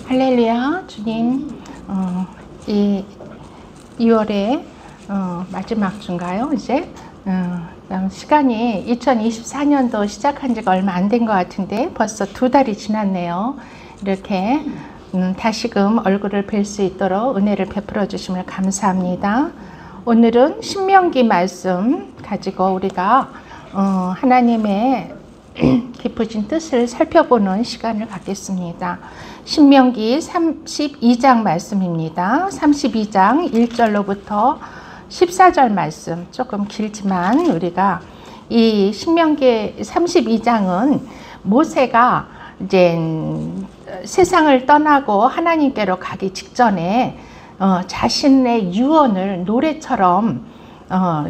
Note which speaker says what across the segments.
Speaker 1: 할렐루야, 주님. 이 2월의 마지막 주인가요, 이제? 시간이 2024년도 시작한 지가 얼마 안 된 것 같은데 벌써 2달이 지났네요. 이렇게 다시금 얼굴을 뵐 수 있도록 은혜를 베풀어 주심을 감사합니다. 오늘은 신명기 말씀 가지고 우리가 하나님의 깊으신 뜻을 살펴보는 시간을 갖겠습니다. 신명기 32장 말씀입니다. 32장 1절로부터 14절 말씀, 조금 길지만 우리가 이 신명기 32장은 모세가 이제 세상을 떠나고 하나님께로 가기 직전에 자신의 유언을 노래처럼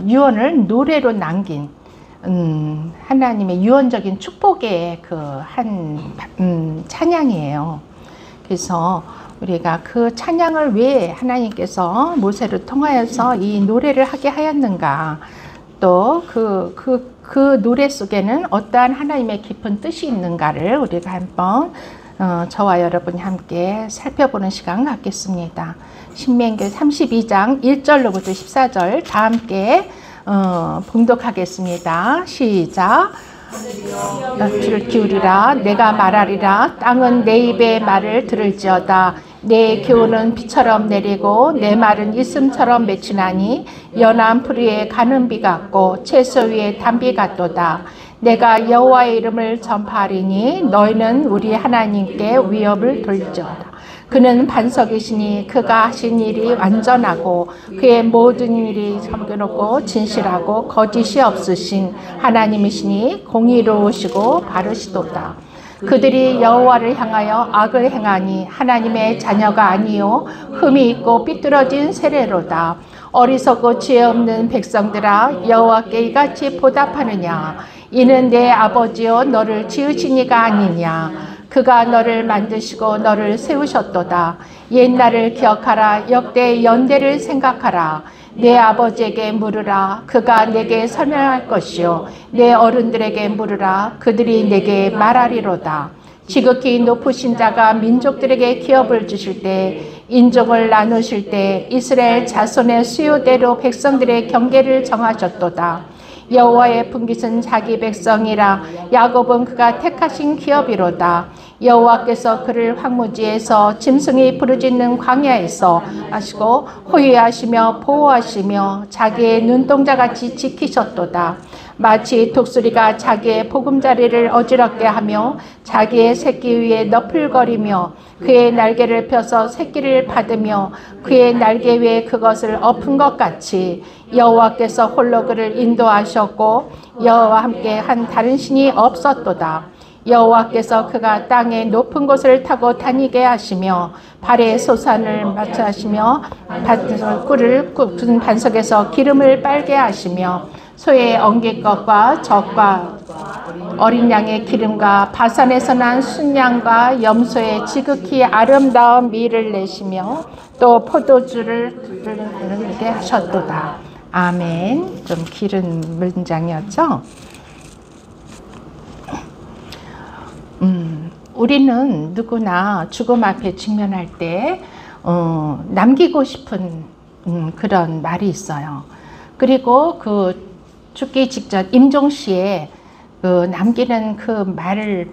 Speaker 1: 유언을 노래로 남긴 하나님의 유언적인 축복의 그 한 찬양이에요. 그래서 우리가 그 찬양을 왜 하나님께서 모세를 통하여서 이 노래를 하게 하였는가, 또 그 노래 속에는 어떠한 하나님의 깊은 뜻이 있는가를 우리가 한번 저와 여러분이 함께 살펴보는 시간 갖겠습니다. 신명기 32장 1절로부터 14절 다 함께 봉독하겠습니다. 시작. 귀를 기울이라. 내가 말하리라. 땅은 내 입의 말을 들을지어다. 내 교훈은 비처럼 내리고 내 말은 이슴처럼 맺히나니 연한 풀 위에 가는 비 같고 채소 위에 단비 같도다. 내가 여호와의 이름을 전파하리니 너희는 우리 하나님께 위협을 돌지어다. 그는 반석이시니 그가 하신 일이 완전하고 그의 모든 일이 정겨롭고 진실하고 거짓이 없으신 하나님이시니 공의로우시고 바르시도다. 그들이 여호와를 향하여 악을 행하니 하나님의 자녀가 아니요 흠이 있고 삐뚤어진 세례로다. 어리석고 지혜 없는 백성들아, 여호와께 이같이 보답하느냐? 이는 내 아버지여 너를 지으신 이가 아니냐? 그가 너를 만드시고 너를 세우셨도다. 옛날을 기억하라. 역대 연대를 생각하라. 내 아버지에게 물으라. 그가 내게 설명할 것이요 내 어른들에게 물으라. 그들이 내게 말하리로다. 지극히 높으신 자가 민족들에게 기업을 주실 때, 인종을 나누실 때 이스라엘 자손의 수요대로 백성들의 경계를 정하셨도다. 여호와의 분깃은 자기 백성이라. 야곱은 그가 택하신 기업이로다. 여호와께서 그를 황무지에서 짐승이 부르짖는 광야에서 하시고 호위하시며 보호하시며 자기의 눈동자같이 지키셨도다. 마치 독수리가 자기의 보금자리를 어지럽게 하며 자기의 새끼 위에 너풀거리며 그의 날개를 펴서 새끼를 받으며 그의 날개 위에 그것을 엎은 것 같이 여호와께서 홀로 그를 인도하셨고 여호와와 함께 한 다른 신이 없었도다. 여호와께서 그가 땅의 높은 곳을 타고 다니게 하시며 발에 소산을 맞춰 하시며 꿀을 굽은 반석에서 기름을 빨게 하시며 소의 엉깃것과 젖과 어린 양의 기름과 바산에서 난 순양과 염소의 지극히 아름다운 밀을 내시며 또 포도주를 흐르게 하셨도다. 아멘. 좀 길은 문장이었죠? 우리는 누구나 죽음 앞에 직면할 때 남기고 싶은 그런 말이 있어요. 그리고 그 죽기 직전 임종시에 남기는 그 말이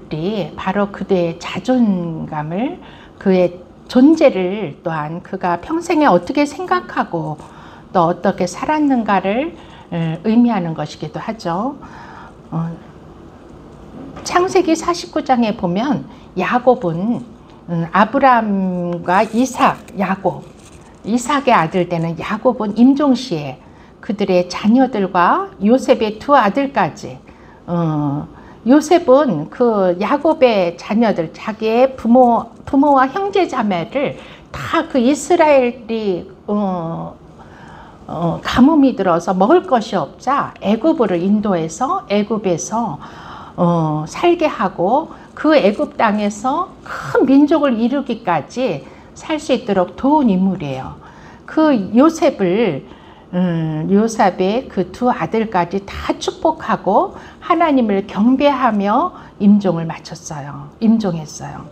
Speaker 1: 바로 그대의 자존감을, 그의 존재를, 또한 그가 평생에 어떻게 생각하고 또 어떻게 살았는가를 의미하는 것이기도 하죠. 창세기 49장에 보면 야곱은 아브람과 이삭의 아들 되는 야곱은 임종시에 그들의 자녀들과 요셉의 2 아들까지, 요셉은 그 야곱의 자녀들, 자기의 부모와 형제 자매를 다 그 이스라엘이 가뭄이 들어서 먹을 것이 없자 애굽으로 인도해서 애굽에서 살게 하고 그 애굽 땅에서 큰 민족을 이루기까지 살 수 있도록 도운 인물이에요. 그 요셉의 그 2 아들까지 다 축복하고 하나님을 경배하며 임종했어요.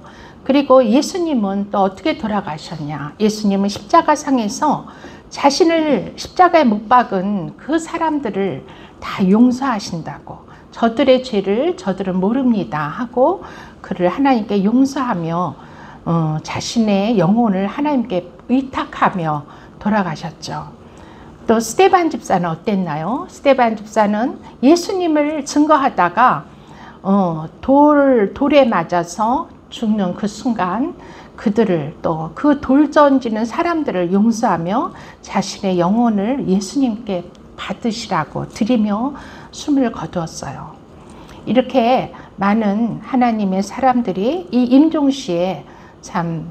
Speaker 1: 그리고 예수님은 또 어떻게 돌아가셨냐? 예수님은 십자가상에서 자신을 십자가에 못 박은 그 사람들을 다 용서하신다고, 저들의 죄를 저들은 모릅니다 하고 그를 하나님께 용서하며 자신의 영혼을 하나님께 의탁하며 돌아가셨죠. 또 스데반 집사는 어땠나요? 스데반 집사는 예수님을 증거하다가 돌에 맞아서 죽는 그 순간 그들을, 또 그 돌 던지는 사람들을 용서하며 자신의 영혼을 예수님께 받으시라고 드리며 숨을 거두었어요. 이렇게 많은 하나님의 사람들이 이 임종시에 참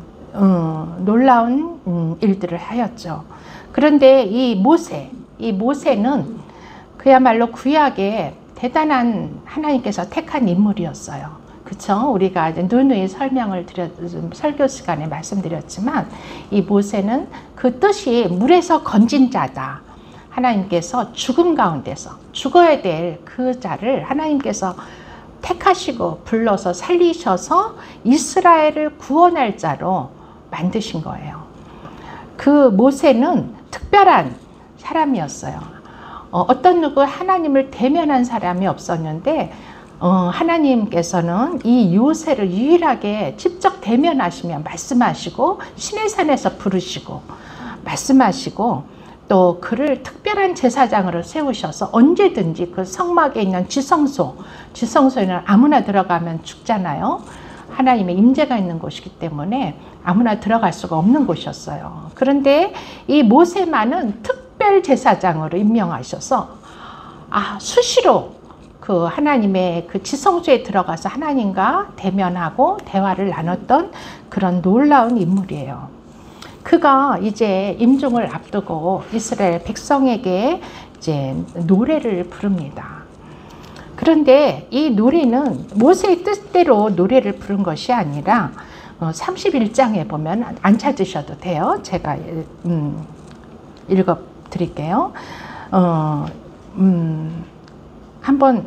Speaker 1: 놀라운 일들을 하였죠. 그런데 이 모세는 그야말로 구약에 대단한 하나님께서 택한 인물이었어요. 그쵸? 우리가 이제 누누이 설교 시간에 말씀드렸지만 이 모세는 그 뜻이 물에서 건진 자다. 하나님께서 죽음 가운데서 죽어야 될 그 자를 하나님께서 택하시고 불러서 살리셔서 이스라엘을 구원할 자로 만드신 거예요. 그 모세는 특별한 사람이었어요. 어떤 누구 하나님을 대면한 사람이 없었는데 하나님께서는 이 요새를 유일하게 직접 대면하시며 말씀하시고 시내산에서 부르시고 말씀하시고 또 그를 특별한 제사장으로 세우셔서 언제든지 그 성막에 있는 지성소에는 아무나 들어가면 죽잖아요. 하나님의 임재가 있는 곳이기 때문에 아무나 들어갈 수가 없는 곳이었어요. 그런데 이 모세만은 특별 제사장으로 임명하셔서 수시로 그 하나님의 그 지성소에 들어가서 하나님과 대면하고 대화를 나눴던 그런 놀라운 인물이에요. 그가 이제 임종을 앞두고 이스라엘 백성에게 이제 노래를 부릅니다. 그런데 이 노래는 모세의 뜻대로 노래를 부른 것이 아니라 31장에 보면 안 찾으셔도 돼요. 제가 읽어 드릴게요. 한번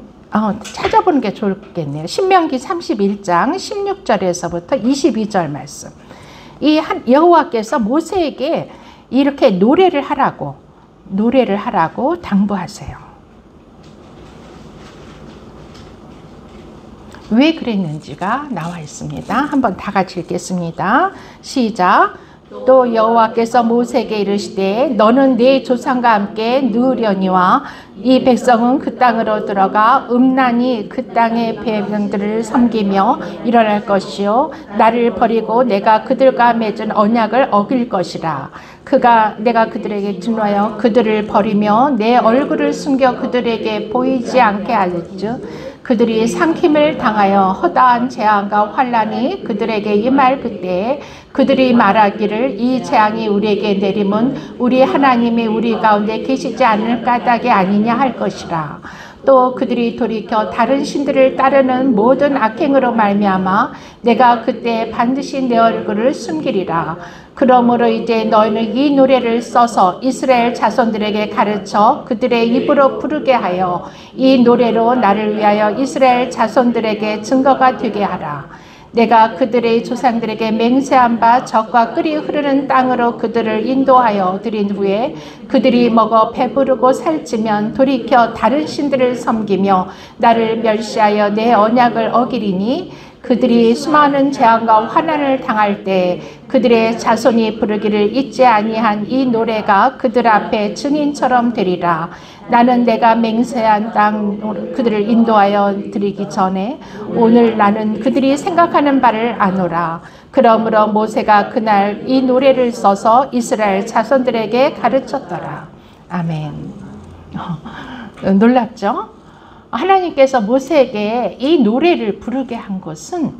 Speaker 1: 찾아보는 게 좋겠네요. 신명기 31장 16절에서부터 22절 말씀. 이 여호와께서 모세에게 이렇게 노래를 하라고 당부하세요. 왜 그랬는지가 나와 있습니다. 한번 다 같이 읽겠습니다. 시작. 또 여호와께서 모세에게 이르시되 너는 네 조상과 함께 누우려니와 이 백성은 그 땅으로 들어가 음란히 그 땅의 백성들을 섬기며 일어날 것이요 나를 버리고 내가 그들과 맺은 언약을 어길 것이라. 내가 그들에게 진노하여 그들을 버리며 내 얼굴을 숨겨 그들에게 보이지 않게 하였즉 그들이 삼킴을 당하여 허다한 재앙과 환난이 그들에게 임할 그때에 그들이 말하기를 이 재앙이 우리에게 내림은 우리 하나님이 우리 가운데 계시지 않을 까닭이 아니냐 할 것이라. 또 그들이 돌이켜 다른 신들을 따르는 모든 악행으로 말미암아 내가 그때 반드시 내 얼굴을 숨기리라. 그러므로 이제 너희는 이 노래를 써서 이스라엘 자손들에게 가르쳐 그들의 입으로 부르게 하여 이 노래로 나를 위하여 이스라엘 자손들에게 증거가 되게 하라. 내가 그들의 조상들에게 맹세한 바 적과 끓이 흐르는 땅으로 그들을 인도하여 드린 후에 그들이 먹어 배부르고 살찌면 돌이켜 다른 신들을 섬기며 나를 멸시하여 내 언약을 어기리니 그들이 수많은 재앙과 환난을 당할 때 그들의 자손이 부르기를 잊지 아니한 이 노래가 그들 앞에 증인처럼 되리라. 나는 내가 맹세한 땅 그들을 인도하여 드리기 전에 오늘 나는 그들이 생각하는 바를 아노라. 그러므로 모세가 그날 이 노래를 써서 이스라엘 자손들에게 가르쳤더라. 아멘. 놀랍죠? 하나님께서 모세에게 이 노래를 부르게 한 것은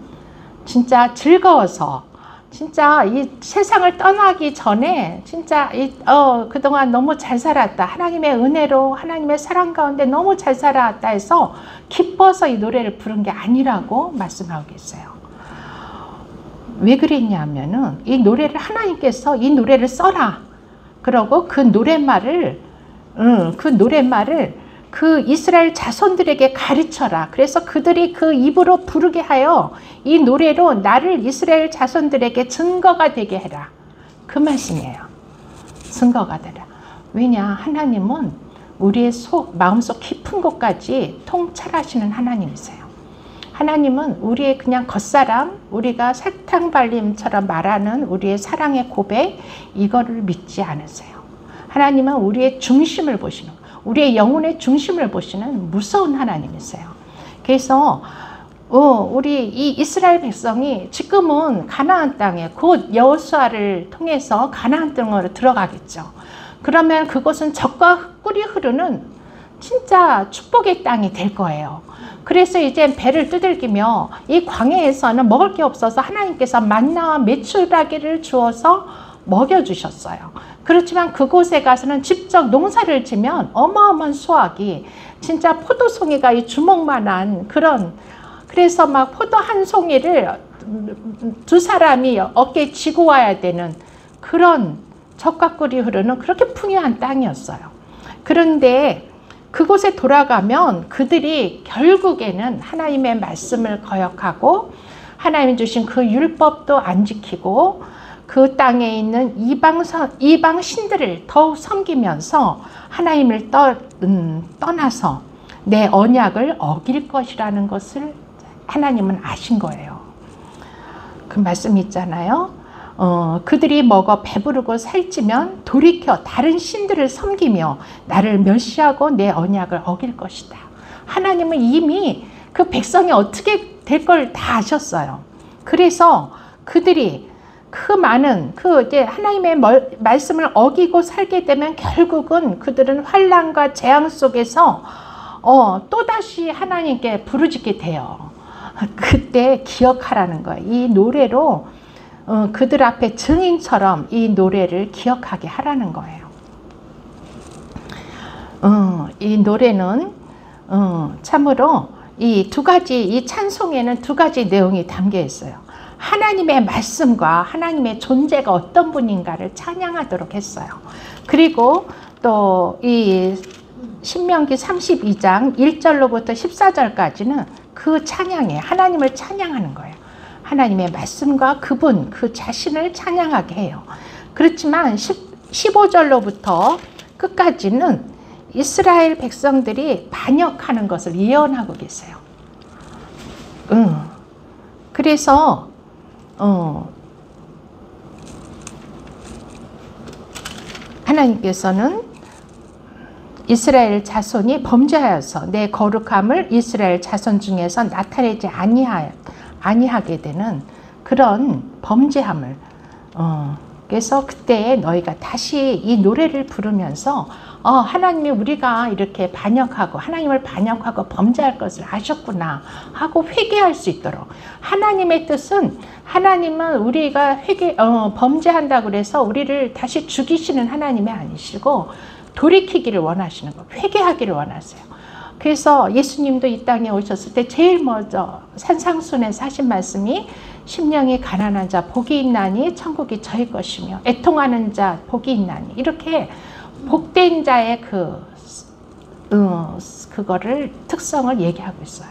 Speaker 1: 진짜 즐거워서, 진짜 이 세상을 떠나기 전에 진짜 그동안 너무 잘 살았다. 하나님의 은혜로 하나님의 사랑 가운데 너무 잘 살아왔다 해서 기뻐서 이 노래를 부른 게 아니라고 말씀하고 계세요. 왜 그랬냐면은 이 노래를 하나님께서 이 노래를 써라. 그러고 그 노랫말을 그 이스라엘 자손들에게 가르쳐라. 그래서 그들이 그 입으로 부르게 하여 이 노래로 나를 이스라엘 자손들에게 증거가 되게 해라. 그 말씀이에요. 증거가 되라. 왜냐? 하나님은 우리의 마음속 깊은 곳까지 통찰하시는 하나님이세요. 하나님은 우리의 그냥 겉사람, 우리가 설탕 발림처럼 말하는 우리의 사랑의 고백, 이거를 믿지 않으세요. 하나님은 우리의 중심을 보시는, 우리의 영혼의 중심을 보시는 무서운 하나님이세요. 그래서 우리 이 이스라엘 백성이 지금은 가나안 땅에 곧 여호수아를 통해서 가나안 땅으로 들어가겠죠. 그러면 그곳은 젖과 꿀이 흐르는 진짜 축복의 땅이 될 거예요. 그래서 이제 배를 두들기며 이 광야에서는 먹을 게 없어서 하나님께서 만나와 메추라기를 주어서 먹여주셨어요. 그렇지만 그곳에 가서는 직접 농사를 지면 어마어마한 수확이, 진짜 포도송이가 이 주먹만한 그런, 그래서 막 포도 한 송이를 두 사람이 어깨에 지고 와야 되는 그런 젖과 꿀이 흐르는 그렇게 풍요한 땅이었어요. 그런데 그곳에 돌아가면 그들이 결국에는 하나님의 말씀을 거역하고 하나님이 주신 그 율법도 안 지키고 그 땅에 있는 이방 신들을 더욱 섬기면서 하나님을 떠나서 내 언약을 어길 것이라는 것을 하나님은 아신 거예요. 그 말씀 있잖아요. 그들이 먹어 배부르고 살찌면 돌이켜 다른 신들을 섬기며 나를 멸시하고 내 언약을 어길 것이다. 하나님은 이미 그 백성이 어떻게 될 걸 다 아셨어요. 그래서 그들이 그 많은 이제 하나님의 말씀을 어기고 살게 되면 결국은 그들은 환난과 재앙 속에서 또다시 하나님께 부르짖게 돼요. 그때 기억하라는 거예요. 이 노래로 그들 앞에 증인처럼 이 노래를 기억하게 하라는 거예요. 이 노래는 참으로 이 두 가지, 이 찬송에는 두 가지 내용이 담겨 있어요. 하나님의 말씀과 하나님의 존재가 어떤 분인가를 찬양하도록 했어요. 그리고 또 이 신명기 32장 1절로부터 14절까지는 그 찬양에 하나님을 찬양하는 거예요. 하나님의 말씀과 그분, 그 자신을 찬양하게 해요. 그렇지만 15절로부터 끝까지는 이스라엘 백성들이 반역하는 것을 예언하고 계세요. 그래서 하나님께서는 이스라엘 자손이 범죄하여서 내 거룩함을 이스라엘 자손 중에서 나타내지 아니하게 되는 그런 범죄함을, 그래서 그때 너희가 다시 이 노래를 부르면서 하나님이 우리가 이렇게 반역하고 하나님을 반역하고 범죄할 것을 아셨구나 하고 회개할 수 있도록, 하나님의 뜻은, 하나님은 우리가 범죄한다고 그래서 우리를 다시 죽이시는 하나님이 아니시고 돌이키기를 원하시는 거, 회개하기를 원하세요. 그래서 예수님도 이 땅에 오셨을 때 제일 먼저 산상순에서 하신 말씀이 심령이 가난한 자 복이 있나니 천국이 저희 것이며 애통하는 자 복이 있나니, 이렇게 복된 자의 그거를 특성을 얘기하고 있어요.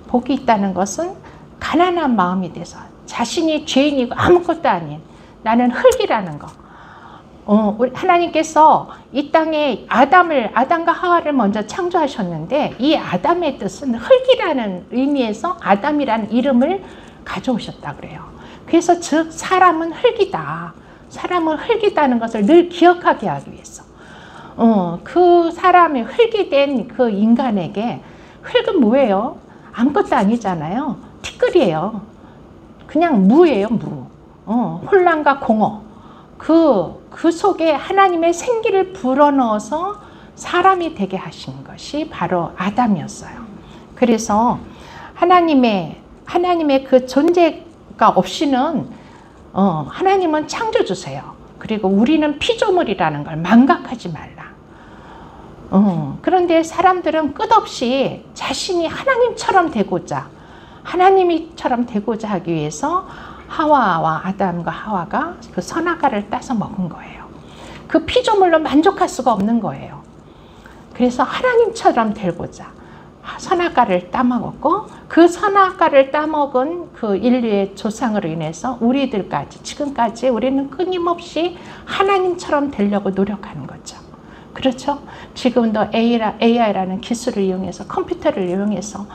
Speaker 1: 복이 있다는 것은 가난한 마음이 돼서 자신이 죄인이고 아무것도 아닌 나는 흙이라는 거. 하나님께서 이 땅에 아담과 하와를 먼저 창조하셨는데 이 아담의 뜻은 흙이라는 의미에서 아담이라는 이름을 가져오셨다 그래요. 그래서 즉 사람은 흙이다. 사람은 흙이다는 것을 늘 기억하게 하기 위해서. 그 사람이 흙이 된 그 인간에게, 흙은 뭐예요? 아무것도 아니잖아요. 티끌이에요. 그냥 무예요, 무. 혼란과 공허. 그 속에 하나님의 생기를 불어넣어서 사람이 되게 하신 것이 바로 아담이었어요. 그래서 하나님의 그 존재가 없이는 하나님은 창조주세요. 그리고 우리는 피조물이라는 걸 망각하지 말라. 그런데 사람들은 끝없이 자신이 하나님처럼 되고자 하기 위해서 하와와 아담과 하와가 그 선악과를 따서 먹은 거예요. 그 피조물로 만족할 수가 없는 거예요. 그래서 하나님처럼 되고자 선악과를 따먹었고, 그 선악과를 따먹은 그 인류의 조상으로 인해서 우리들까지 지금까지 우리는 끊임없이 하나님처럼 되려고 노력하는 거죠. 그렇죠? 지금도 AI라는 기술을 이용해서, 컴퓨터를 이용해서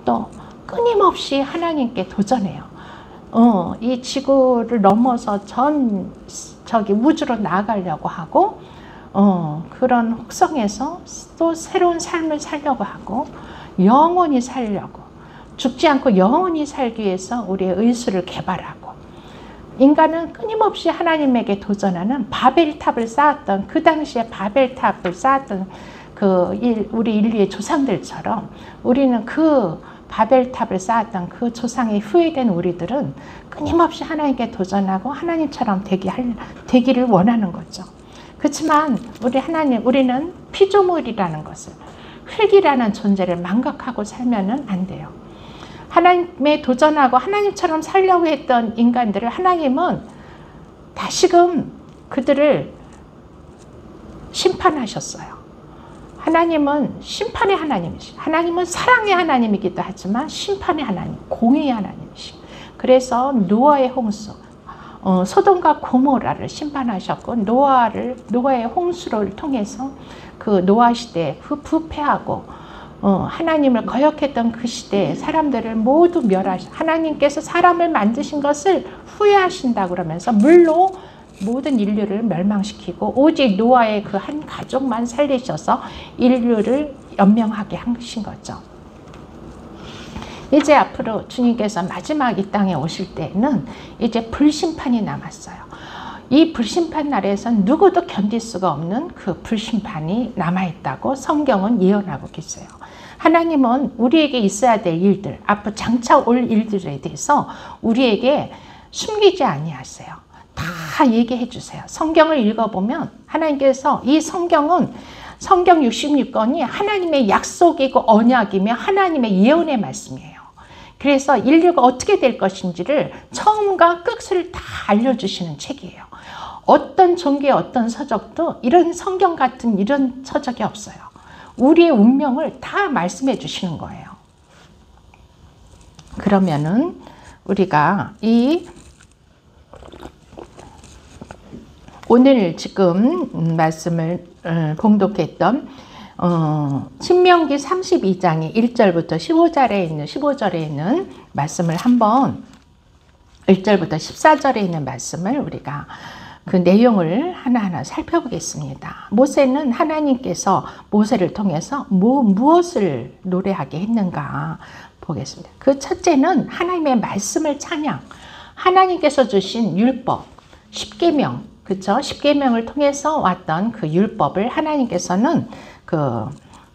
Speaker 1: 또 끊임없이 하나님께 도전해요. 이 지구를 넘어서 저기 우주로 나아가려고 하고, 그런 혹성에서 또 새로운 삶을 살려고 하고, 영원히 살려고, 죽지 않고 영원히 살기 위해서 우리의 의술을 개발하고, 인간은 끊임없이 하나님에게 도전하는 바벨탑을 쌓았던, 그 당시에 바벨탑을 쌓았던 우리 인류의 조상들처럼, 우리는 그 바벨탑을 쌓았던 그 조상의 후예된 우리들은 끊임없이 하나님께 도전하고 하나님처럼 되기를 원하는 거죠. 그렇지만 우리는 피조물이라는 것을, 흙이라는 존재를 망각하고 살면은 안 돼요. 하나님에 도전하고 하나님처럼 살려고 했던 인간들을 하나님은 다시금 그들을 심판하셨어요. 하나님은 심판의 하나님이시고, 하나님은 사랑의 하나님이기도 하지만 심판의 하나님, 공의의 하나님이시고, 그래서 노아의 홍수, 소돔과 고모라를 심판하셨고, 노아의 홍수를 통해서 그 노아 시대에 부패하고 하나님을 거역했던 그 시대에 사람들을 모두 하나님께서 사람을 만드신 것을 후회하신다 그러면서 물로 모든 인류를 멸망시키고 오직 노아의 그 한 가족만 살리셔서 인류를 연명하게 하신 거죠. 이제 앞으로 주님께서 마지막 이 땅에 오실 때는 이제 불심판이 남았어요. 이 불심판 날에선 누구도 견딜 수가 없는 그 불심판이 남아있다고 성경은 예언하고 계세요. 하나님은 우리에게 있어야 될 일들, 앞으로 장차 올 일들에 대해서 우리에게 숨기지 아니하세요. 다 얘기해 주세요. 성경을 읽어보면 하나님께서, 이 성경은 성경 66권이 하나님의 약속이고 언약이며 하나님의 예언의 말씀이에요. 그래서 인류가 어떻게 될 것인지를 처음과 끝을 다 알려주시는 책이에요. 어떤 종교의 어떤 서적도 이런 성경 같은 이런 서적이 없어요. 우리의 운명을 다 말씀해 주시는 거예요. 그러면은 우리가 오늘 지금 말씀을 봉독했던 신명기 32장의 1절부터 15절에 있는 말씀을 한번, 1절부터 14절에 있는 말씀을 우리가 그 내용을 하나하나 살펴보겠습니다. 모세는 하나님께서 모세를 통해서 무엇을 노래하게 했는가 보겠습니다. 그 첫째는 하나님의 말씀을 찬양, 하나님께서 주신 율법, 십계명, 그렇죠? 십계명을 통해서 왔던 그 율법을 하나님께서는 그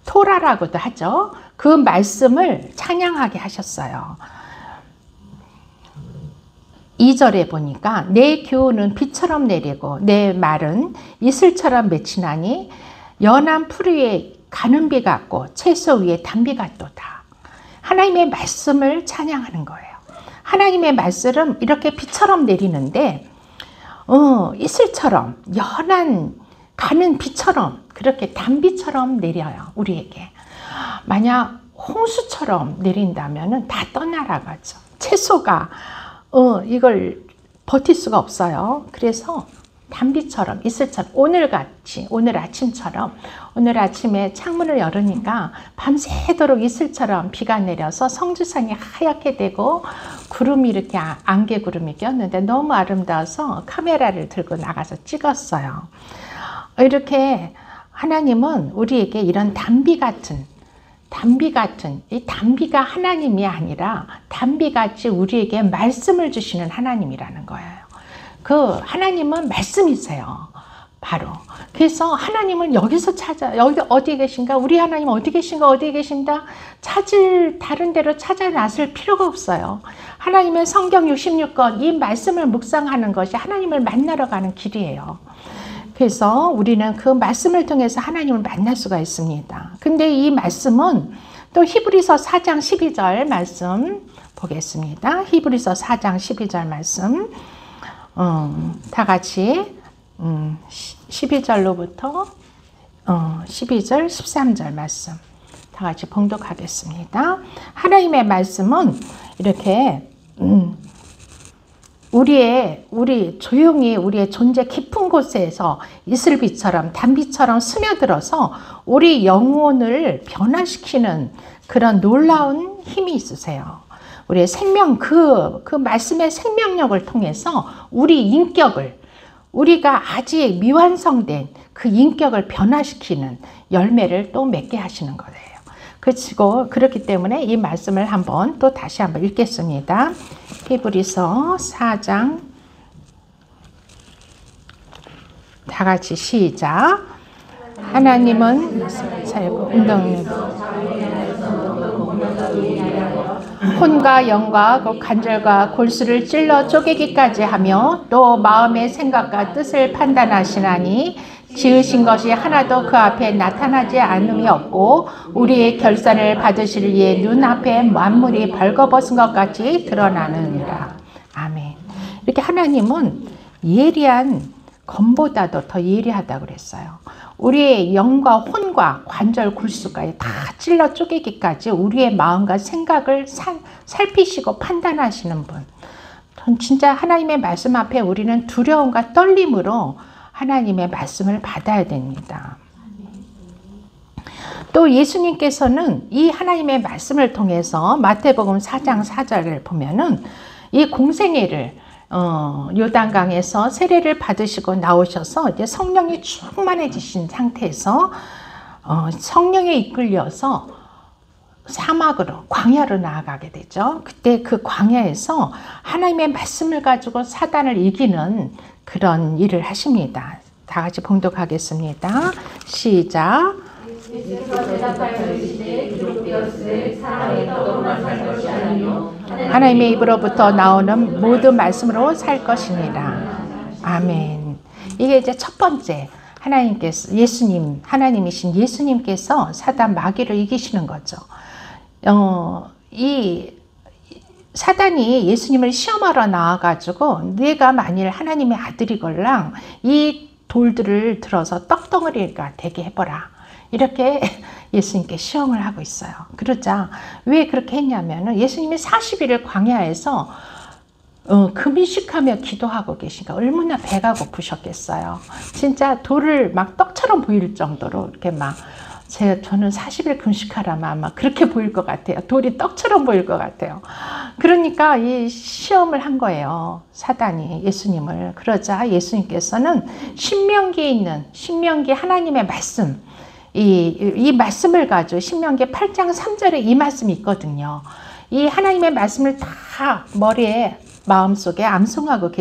Speaker 1: 토라라고도 하죠. 그 말씀을 찬양하게 하셨어요. 2절에 보니까 내 교훈은 비처럼 내리고 내 말은 이슬처럼 맺히나니 연한 풀 위에 가는 비 같고 채소 위에 단비 같도다. 하나님의 말씀을 찬양하는 거예요. 하나님의 말씀은 이렇게 비처럼 내리는데 이슬처럼 연한 가는 비처럼 그렇게 단비처럼 내려요. 우리에게. 만약 홍수처럼 내린다면 다 떠나가죠. 채소가 이걸 버틸 수가 없어요. 그래서 단비처럼 이슬처럼 오늘같이 오늘 아침처럼 오늘 아침에 창문을 열으니까 밤새도록 이슬처럼 비가 내려서 성주산이 하얗게 되고 구름이 이렇게 안개구름이 꼈는데 너무 아름다워서 카메라를 들고 나가서 찍었어요. 이렇게 하나님은 우리에게 이런 단비 같은 이 단비가 하나님이 아니라 단비같이 우리에게 말씀을 주시는 하나님이라는 거예요. 그 하나님은 말씀이세요. 바로. 그래서 하나님은 여기서 여기 어디 계신가? 우리 하나님 어디 계신가? 어디 계신다? 다른 데로 찾아 나설 필요가 없어요. 하나님의 성경 66권, 이 말씀을 묵상하는 것이 하나님을 만나러 가는 길이에요. 그래서 우리는 그 말씀을 통해서 하나님을 만날 수가 있습니다. 근데 이 말씀은 또 히브리서 4장 12절 말씀 보겠습니다. 히브리서 4장 12절 말씀 다 같이 12절로부터 12절, 13절 말씀 다 같이 봉독하겠습니다. 하나님의 말씀은 이렇게 우리 조용히 우리의 존재 깊은 곳에서 이슬비처럼 단비처럼 스며들어서 우리 영혼을 변화시키는 그런 놀라운 힘이 있으세요. 우리의 생명, 그 말씀의 생명력을 통해서 우리 인격을, 우리가 아직 미완성된 그 인격을 변화시키는 열매를 또 맺게 하시는 거예요. 그렇기 때문에 이 말씀을 또 다시 한번 읽겠습니다. 히브리서 4장 다 같이 시작. 하나님은 살고 혼과 영과 그 관절과 골수를 찔러 쪼개기까지 하며 또 마음의 생각과 뜻을 판단하시나니 지으신 것이 하나도 그 앞에 나타나지 않음이 없고 우리의 결산을 받으실 이의 눈앞에 만물이 벌거벗은 것 같이 드러나느니라. 아멘. 이렇게 하나님은 예리한 검보다도 더 예리하다고 그랬어요. 우리의 영과 혼과 관절 골수까지 다 찔러 쪼개기까지 우리의 마음과 생각을 살피시고 판단하시는 분. 진짜 하나님의 말씀 앞에 우리는 두려움과 떨림으로 하나님의 말씀을 받아야 됩니다. 또 예수님께서는 이 하나님의 말씀을 통해서 마태복음 4장 4절을 보면은 이 공생애를 요단강에서 세례를 받으시고 나오셔서 이제 성령이 충만해지신 상태에서 성령에 이끌려서 사막으로 광야로 나아가게 되죠. 그때 그 광야에서 하나님의 말씀을 가지고 사단을 이기는 그런 일을 하십니다. 다 같이 봉독하겠습니다. 시작. 하나님의 입으로부터 나오는 모든 말씀으로 살 것이니라. 아멘. 이게 이제 첫 번째 하나님께서 하나님이신 예수님께서 사단 마귀를 이기시는 거죠. 이 사단이 예수님을 시험하러 나와가지고 내가 만일 하나님의 아들이걸랑 이 돌들을 들어서 떡덩어리가 되게 해보라. 이렇게 예수님께 시험을 하고 있어요. 그러자 왜 그렇게 했냐면 예수님이 40일을 광야에서 금식하며 기도하고 계시니까 얼마나 배가 고프셨겠어요. 진짜 돌을 막 떡처럼 보일 정도로 이렇게 막 저는 40일 금식하라면 아마 그렇게 보일 것 같아요. 돌이 떡처럼 보일 것 같아요. 그러니까 이 시험을 한 거예요. 사단이 예수님을. 그러자 예수님께서는 신명기에 있는 신명기 하나님의 말씀, 이 말씀을 가지고 신명기 8장 3절에 이 말씀이 있거든요. 이 하나님의 말씀을 다 머리에 마음속에 암송하고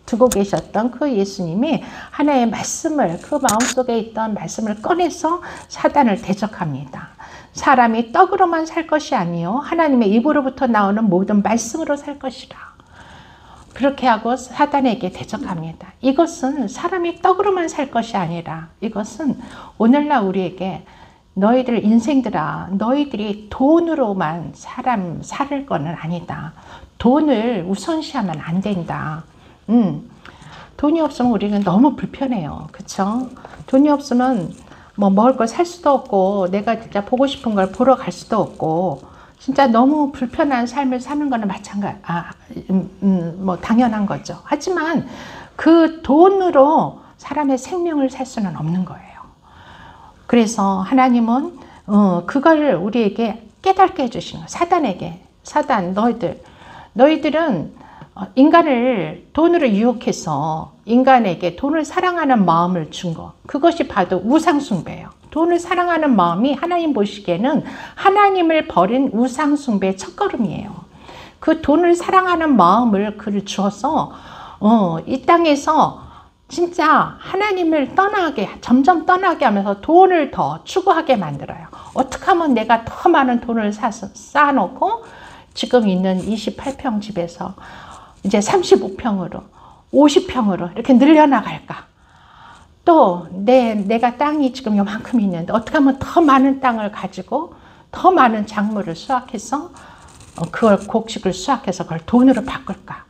Speaker 1: 두고 계셨던 그 예수님이 하나의 말씀을, 그 마음속에 있던 말씀을 꺼내서 사단을 대적합니다. 사람이 떡으로만 살 것이 아니요 하나님의 입으로부터 나오는 모든 말씀으로 살 것이라. 그렇게 하고 사단에게 대적합니다. 이것은 사람이 떡으로만 살 것이 아니라 이것은 오늘날 우리에게 너희들 인생들아, 너희들이 돈으로만 살 거는 아니다. 돈을 우선시하면 안 된다. 돈이 없으면 우리는 너무 불편해요. 그쵸? 돈이 없으면 뭐 먹을 걸 살 수도 없고 내가 진짜 보고 싶은 걸 보러 갈 수도 없고 진짜 너무 불편한 삶을 사는 거는 뭐 당연한 거죠. 하지만 그 돈으로 사람의 생명을 살 수는 없는 거예요. 그래서 하나님은 그걸 우리에게 깨닫게 해주시는 거예요. 사단에게. 사단, 너희들은 인간을 돈으로 유혹해서 인간에게 돈을 사랑하는 마음을 준 거, 그것이 바로 우상숭배예요. 돈을 사랑하는 마음이 하나님 보시기에는 하나님을 버린 우상숭배의 첫걸음이에요. 그 돈을 사랑하는 마음을 그를 주어서 이 땅에서 진짜 하나님을 점점 떠나게 하면서 돈을 더 추구하게 만들어요. 어떻게 하면 내가 더 많은 돈을 쌓아놓고 지금 있는 28평 집에서 이제 35평으로 50평으로 이렇게 늘려나갈까? 또 내가 땅이 지금 요만큼 있는데 어떻게 하면 더 많은 땅을 가지고 더 많은 작물을 수확해서 그걸 곡식을 수확해서 그걸 돈으로 바꿀까?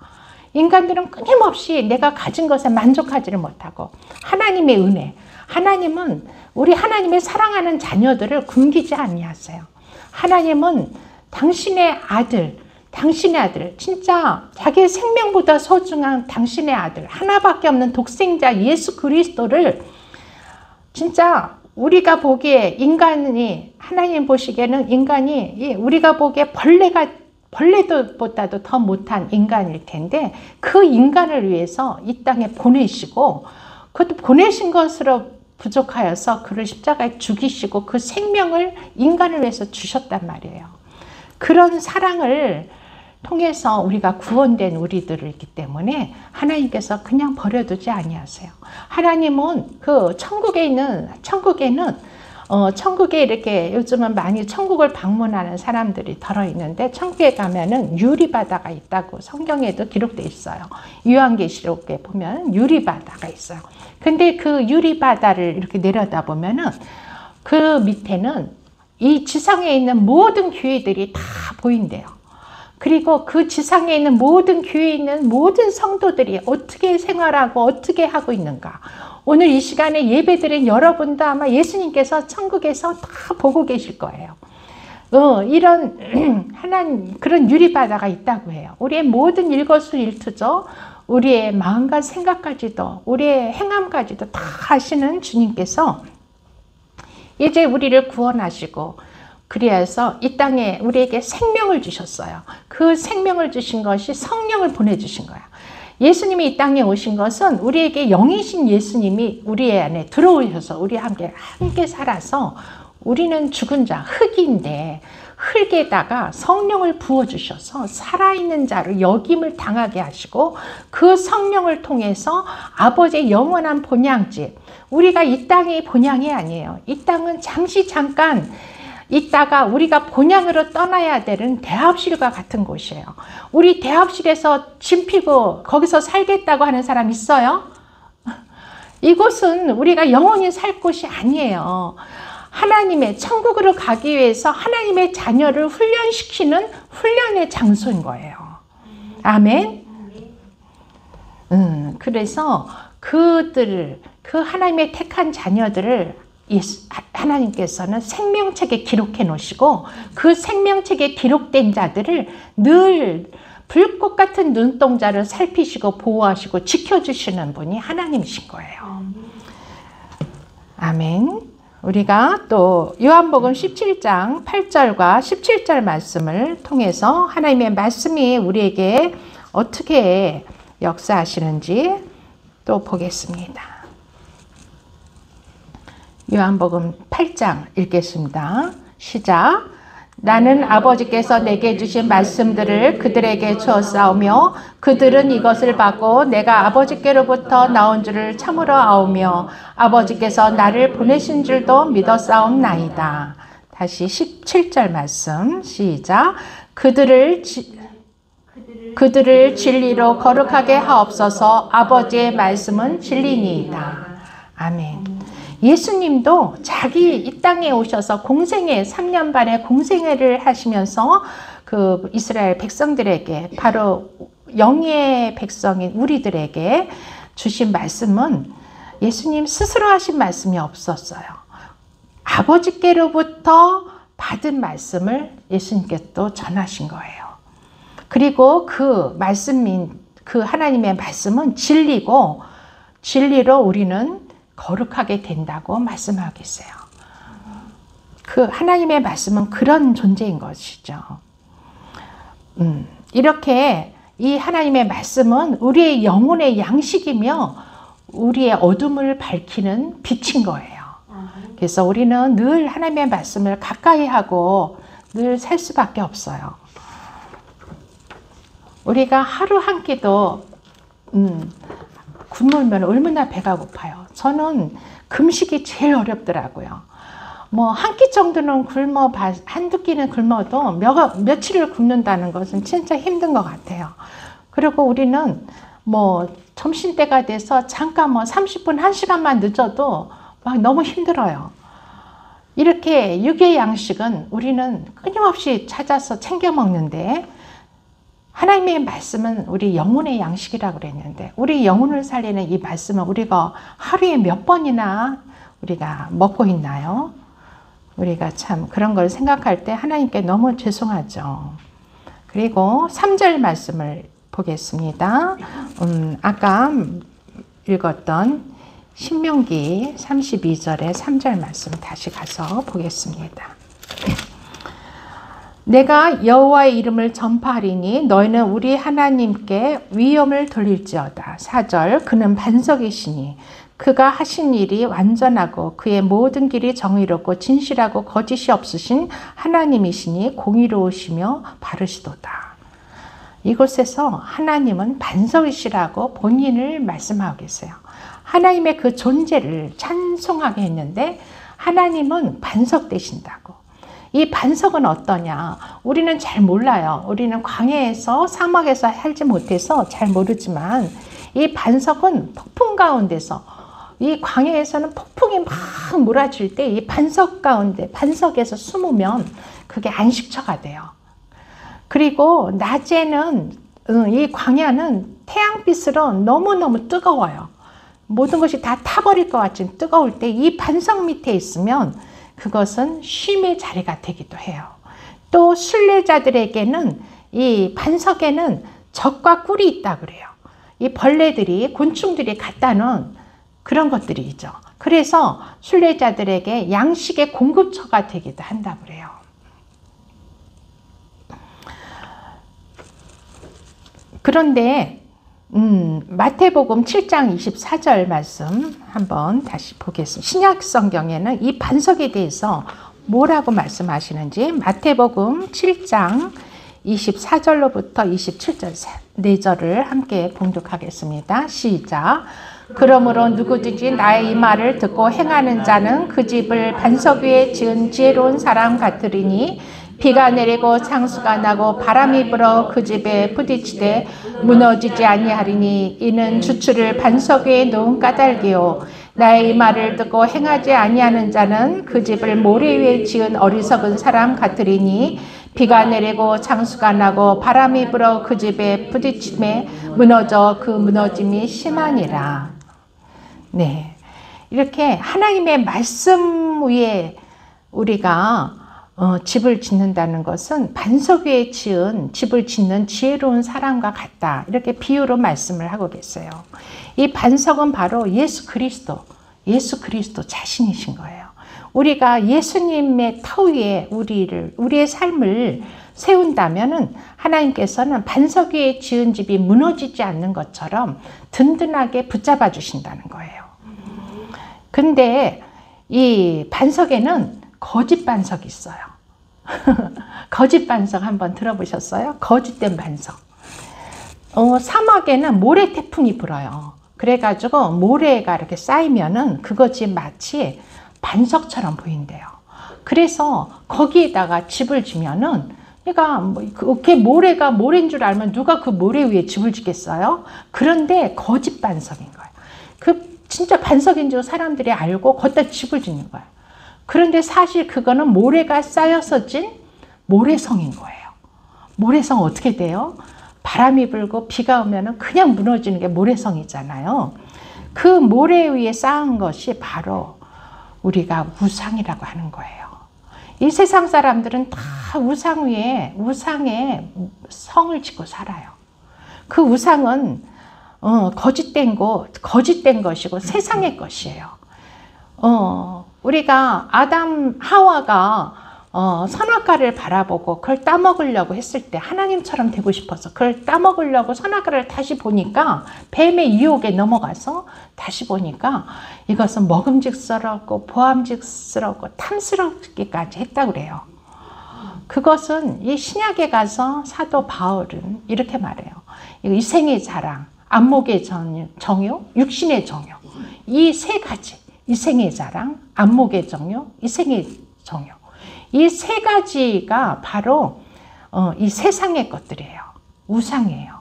Speaker 1: 인간들은 끊임없이 내가 가진 것에 만족하지를 못하고 하나님의 은혜, 하나님은 우리 하나님의 사랑하는 자녀들을 굶기지 아니하세요. 하나님은 당신의 아들, 진짜 자기의 생명보다 소중한 당신의 아들, 하나밖에 없는 독생자 예수 그리스도를 진짜 우리가 보기에 인간이, 하나님 보시기에는 인간이 우리가 보기에 벌레보다도 더 못한 인간일 텐데 그 인간을 위해서 이 땅에 보내시고, 그것도 보내신 것으로 부족하여서 그를 십자가에 죽이시고 그 생명을 인간을 위해서 주셨단 말이에요. 그런 사랑을 통해서 우리가 구원된 우리들이기 때문에 하나님께서 그냥 버려두지 아니하세요. 하나님은 그 천국에는 천국에 이렇게 요즘은 많이 천국을 방문하는 사람들이 들어있는데, 천국에 가면은 유리바다가 있다고 성경에도 기록되어 있어요. 요한계시록에 보면 유리바다가 있어요. 근데 그 유리바다를 이렇게 내려다보면은 그 밑에는 이 지상에 있는 모든 교회들이 다 보인대요. 그리고 그 지상에 있는 모든 교회에 있는 모든 성도들이 어떻게 생활하고 어떻게 하고 있는가. 오늘 이 시간에 예배드린 여러분도 아마 예수님께서 천국에서 다 보고 계실 거예요. 이런 그런 유리바다가 있다고 해요. 우리의 모든 일거수일투족, 우리의 마음과 생각까지도, 우리의 행함까지도 다 아시는 주님께서 이제 우리를 구원하시고, 그래서 이 땅에 우리에게 생명을 주셨어요. 그 생명을 주신 것이 성령을 보내주신 거예요. 예수님이 이 땅에 오신 것은 우리에게 영이신 예수님이 우리 안에 들어오셔서 우리 함께 살아서, 우리는 죽은 자, 흙인데 흙에다가 성령을 부어주셔서 살아있는 자를 역임을 당하게 하시고, 그 성령을 통해서 아버지의 영원한 본향집, 우리가 이 땅이 본향이 아니에요. 이 땅은 잠깐 있다가 우리가 본향으로 떠나야 되는 대합실과 같은 곳이에요. 우리 대합실에서 짐 피고 거기서 살겠다고 하는 사람 있어요? 이곳은 우리가 영원히 살 곳이 아니에요. 하나님의 천국으로 가기 위해서 하나님의 자녀를 훈련시키는 훈련의 장소인 거예요. 아멘. 그래서 그 하나님의 택한 자녀들을 하나님께서는 생명책에 기록해 놓으시고, 그 생명책에 기록된 자들을 늘 불꽃 같은 눈동자를 살피시고 보호하시고 지켜주시는 분이 하나님이신 거예요. 아멘. 우리가 또 요한복음 17장 8절과 17절 말씀을 통해서 하나님의 말씀이 우리에게 어떻게 역사하시는지 또 보겠습니다. 요한복음 8장 읽겠습니다. 시작. 나는 아버지께서 내게 주신 말씀들을 그들에게 주었사오며 그들은 이것을 받고 내가 아버지께로부터 나온 줄을 참으로 아오며 아버지께서 나를 보내신 줄도 믿었사옵나이다. 다시 17절 말씀 시작. 그들을 진리로 거룩하게 하옵소서. 아버지의 말씀은 진리니이다. 아멘. 예수님도 자기 이 땅에 오셔서 3년 반의 공생애를 하시면서 그 이스라엘 백성들에게, 바로 영의 백성인 우리들에게 주신 말씀은 예수님 스스로 하신 말씀이 없었어요. 아버지께로부터 받은 말씀을 예수님께 또 전하신 거예요. 그리고 그 하나님의 말씀은 진리고, 진리로 우리는 거룩하게 된다고 말씀하고 계세요. 그 하나님의 말씀은 그런 존재인 것이죠. 이렇게 이 하나님의 말씀은 우리의 영혼의 양식이며 우리의 어둠을 밝히는 빛인 거예요. 그래서 우리는 늘 하나님의 말씀을 가까이 하고 늘 살 수밖에 없어요. 우리가 하루 한 끼도 굶으면 얼마나 배가 고파요. 저는 금식이 제일 어렵더라고요. 뭐 한 끼 정도는 한두 끼는 굶어도 며칠을 굶는다는 것은 진짜 힘든 것 같아요. 그리고 우리는 뭐 점심때가 돼서 잠깐 30분, 1시간만 늦어도 막 너무 힘들어요. 이렇게 육의 양식은 우리는 끊임없이 찾아서 챙겨 먹는데, 하나님의 말씀은 우리 영혼의 양식이라고 그랬는데 우리 영혼을 살리는 이 말씀은 우리가 하루에 몇 번이나 우리가 먹고 있나요? 우리가 참 그런 걸 생각할 때 하나님께 너무 죄송하죠. 그리고 3절 말씀을 보겠습니다. 아까 읽었던 신명기 32절의 3절 말씀 다시 가서 보겠습니다. 내가 여호와의 이름을 전파하리니 너희는 우리 하나님께 위엄을 돌릴지어다. 4절 그는 반석이시니 그가 하신 일이 완전하고 그의 모든 길이 정의롭고 진실하고 거짓이 없으신 하나님이시니 공의로우시며 바르시도다. 이곳에서 하나님은 반석이시라고 본인을 말씀하고 계세요. 하나님의 그 존재를 찬송하게 했는데 하나님은 반석 되신다고. 이 반석은 어떠냐? 우리는 잘 몰라요. 우리는 광야에서 사막에서 살지 못해서 잘 모르지만 이 반석은 폭풍 가운데서 이 광야에서는 폭풍이 막 몰아칠 때 이 반석 가운데 반석에서 숨으면 그게 안식처가 돼요. 그리고 낮에는 이 광야는 태양빛으로 너무너무 뜨거워요. 모든 것이 다 타버릴 것 같이 뜨거울 때 이 반석 밑에 있으면 그것은 쉼의 자리가 되기도 해요. 또 순례자들에게는 이 반석에는 젖과 꿀이 있다 그래요. 이 벌레들이 곤충들이 갖다 놓은 그런 것들이 있죠. 그래서 순례자들에게 양식의 공급처가 되기도 한다 그래요. 그런데 마태복음 7장 24절 말씀 한번 다시 보겠습니다. 신약 성경에는 이 반석에 대해서 뭐라고 말씀하시는지 마태복음 7장 24절로부터 27절 4절을 함께 봉독하겠습니다. 시작. 그러므로 누구든지 나의 이 말을 듣고 행하는 자는 그 집을 반석 위에 지은 지혜로운 사람 같으리니 비가 내리고 창수가 나고 바람이 불어 그 집에 부딪히되 무너지지 아니하리니 이는 주추를 반석 위에 놓은 까닭이요 나의 이 말을 듣고 행하지 아니하는 자는 그 집을 모래 위에 지은 어리석은 사람 같으리니 비가 내리고 창수가 나고 바람이 불어 그 집에 부딪힘에 무너져 그 무너짐이 심하니라. 네, 이렇게 하나님의 말씀 위에 우리가 집을 짓는다는 것은 반석 위에 지은 집을 짓는 지혜로운 사람과 같다. 이렇게 비유로 말씀을 하고 계세요. 이 반석은 바로 예수 그리스도 자신이신 거예요. 우리가 예수님의 터 위에 우리의 삶을 세운다면은 하나님께서는 반석 위에 지은 집이 무너지지 않는 것처럼 든든하게 붙잡아 주신다는 거예요. 근데 이 반석에는 거짓 반석이 있어요. 거짓 반석 한번 들어보셨어요? 거짓된 반석. 사막에는 모래 태풍이 불어요. 그래가지고 모래가 이렇게 쌓이면은 그것이 마치 반석처럼 보인대요. 그래서 거기에다가 집을 지면은 그러니까 그게 모래가 모래인 줄 알면 누가 그 모래 위에 집을 짓겠어요? 그런데 거짓 반석인 거예요. 그 진짜 반석인 줄 사람들이 알고 거기다 집을 짓는 거예요. 그런데 사실 그거는 모래가 쌓여서 진 모래성인 거예요. 모래성 어떻게 돼요? 바람이 불고 비가 오면은 그냥 무너지는 게 모래성이잖아요. 그 모래 위에 쌓은 것이 바로 우리가 우상이라고 하는 거예요. 이 세상 사람들은 다 우상 위에 우상의 성을 짓고 살아요. 그 우상은 거짓된 것이고 세상의 것이에요. 우리가 아담 하와가 선악과를 바라보고 그걸 따먹으려고 했을 때 하나님처럼 되고 싶어서 그걸 따먹으려고 선악과를 다시 보니까 뱀의 유혹에 넘어가서 다시 보니까 이것은 먹음직스럽고 보암직스럽고 탐스럽기까지 했다고 그래요. 그것은 이 신약에 가서 사도 바울은 이렇게 말해요. 이생의 자랑, 안목의 정욕, 육신의 정욕, 이 세 가지, 이생의 자랑, 안목의 정욕, 이생의 정욕, 이 세 가지가 바로 이 세상의 것들이에요. 우상이에요.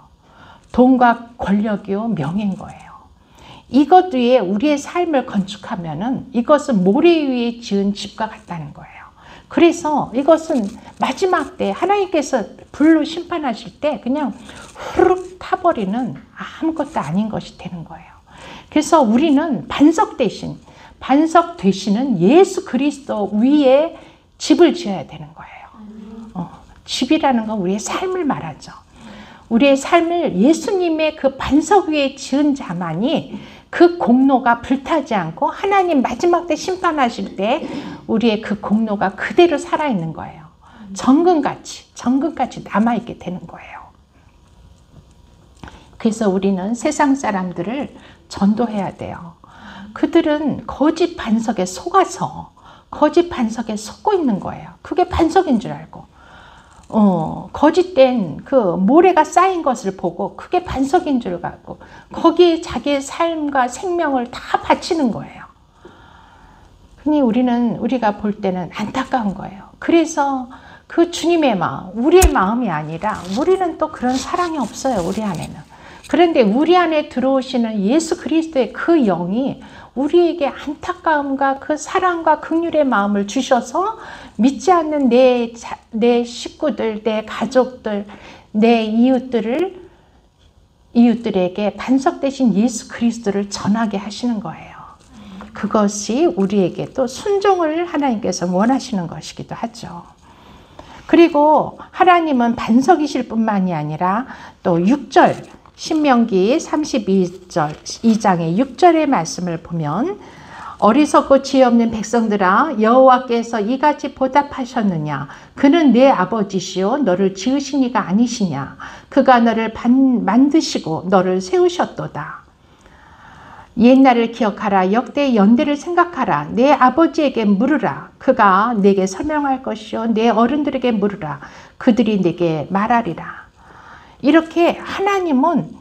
Speaker 1: 돈과 권력이요 명예인 거예요. 이것 위에 우리의 삶을 건축하면은 이것은 모래 위에 지은 집과 같다는 거예요. 그래서 이것은 마지막 때 하나님께서 불로 심판하실 때 그냥 후룩 타버리는 아무것도 아닌 것이 되는 거예요. 그래서 우리는 반석 대신은 예수 그리스도 위에 집을 지어야 되는 거예요. 집이라는 건 우리의 삶을 말하죠. 우리의 삶을 예수님의 그 반석 위에 지은 자만이 그 공로가 불타지 않고 하나님 마지막 때 심판하실 때 우리의 그 공로가 그대로 살아있는 거예요. 정금같이 남아있게 되는 거예요. 그래서 우리는 세상 사람들을 전도해야 돼요. 그들은 거짓 반석에 속아서 거짓 반석에 속고 있는 거예요. 그게 반석인 줄 알고 거짓된 그 모래가 쌓인 것을 보고 그게 반석인 줄 알고 거기에 자기의 삶과 생명을 다 바치는 거예요. 그니 우리가 볼 때는 안타까운 거예요. 그래서 그 주님의 마음, 우리의 마음이 아니라 우리는 또 그런 사랑이 없어요. 우리 안에는. 그런데 우리 안에 들어오시는 예수 그리스도의 그 영이 우리에게 안타까움과 그 사랑과 긍휼의 마음을 주셔서 믿지 않는 내 식구들, 내 가족들, 내 이웃들에게 반석 대신 예수 그리스도를 전하게 하시는 거예요. 그것이 우리에게 또 순종을 하나님께서 원하시는 것이기도 하죠. 그리고 하나님은 반석이실 뿐만이 아니라 또 6절 신명기 32장의 6절의 말씀을 보면 어리석고 지혜 없는 백성들아 여호와께서 이같이 보답하셨느냐 그는 내 아버지시오 너를 지으신 이가 아니시냐 그가 너를 만드시고 너를 세우셨도다. 옛날을 기억하라 역대의 연대를 생각하라 내 아버지에게 물으라 그가 내게 설명할 것이요 내 어른들에게 물으라 그들이 내게 말하리라. 이렇게 하나님은